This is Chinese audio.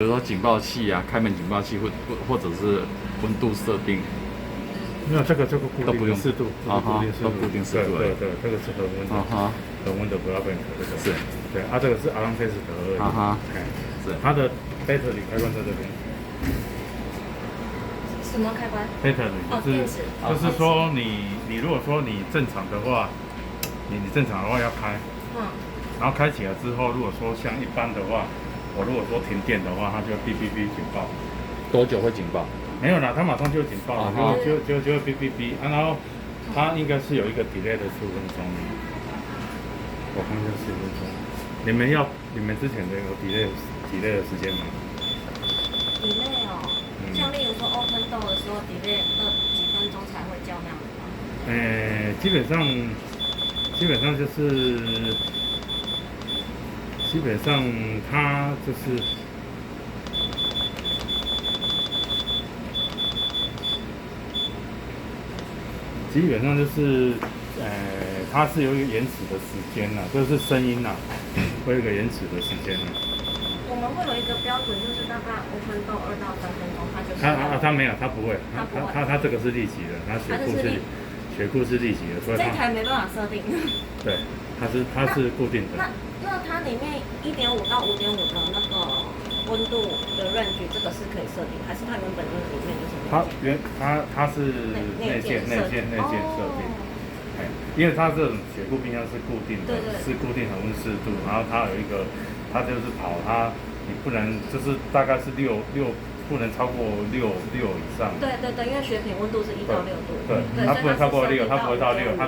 比如说警报器啊，开门警报器或者是温度设定，没有这个固定的湿度，都固定湿度。对，这个是恒温的，恒温的不要变可这个是，对啊，这个是 Alarm Test 而已，是它的 battery 开关在这边。什么开关 ？battery 就是说你如果说你正常的话，你正常的话要开，然后开起来之后，如果说像一般的话，我如果说停电的话，它就哔哔哔警报。多久会警报？没有啦，它马上就警报了，就会哔哔哔啊，然后它应该是有一个 delay 的15分钟，我看一下15分钟。你们之前的有 delay 的时间吗？delay 哦，像例如说 open door 的时候 delay 几分钟才会叫那样子吗？基本上就是它就是。基本上就是，它是有一个延迟的时间呐，就是声音呐，会有一个延迟的时间呐。我们会有一个标准，就是大概5分到2到3分钟，它就是。它没有，它不会，它这个是立即的，它血库是立即的，所以这台没办法设定。对，它是固定的。那它里面1.5到5.5的那个温度的 range， 这个是可以设定，还是它原本那个里面就是？它是内建设定，因为它这种血库冰箱是固定的，是固定恒温湿度，然后它有一个，它就是跑它，你不能就是大概是6，不能超过6以上。对，因为雪品温度是1到6度。对，它不能超过6，它不会到6。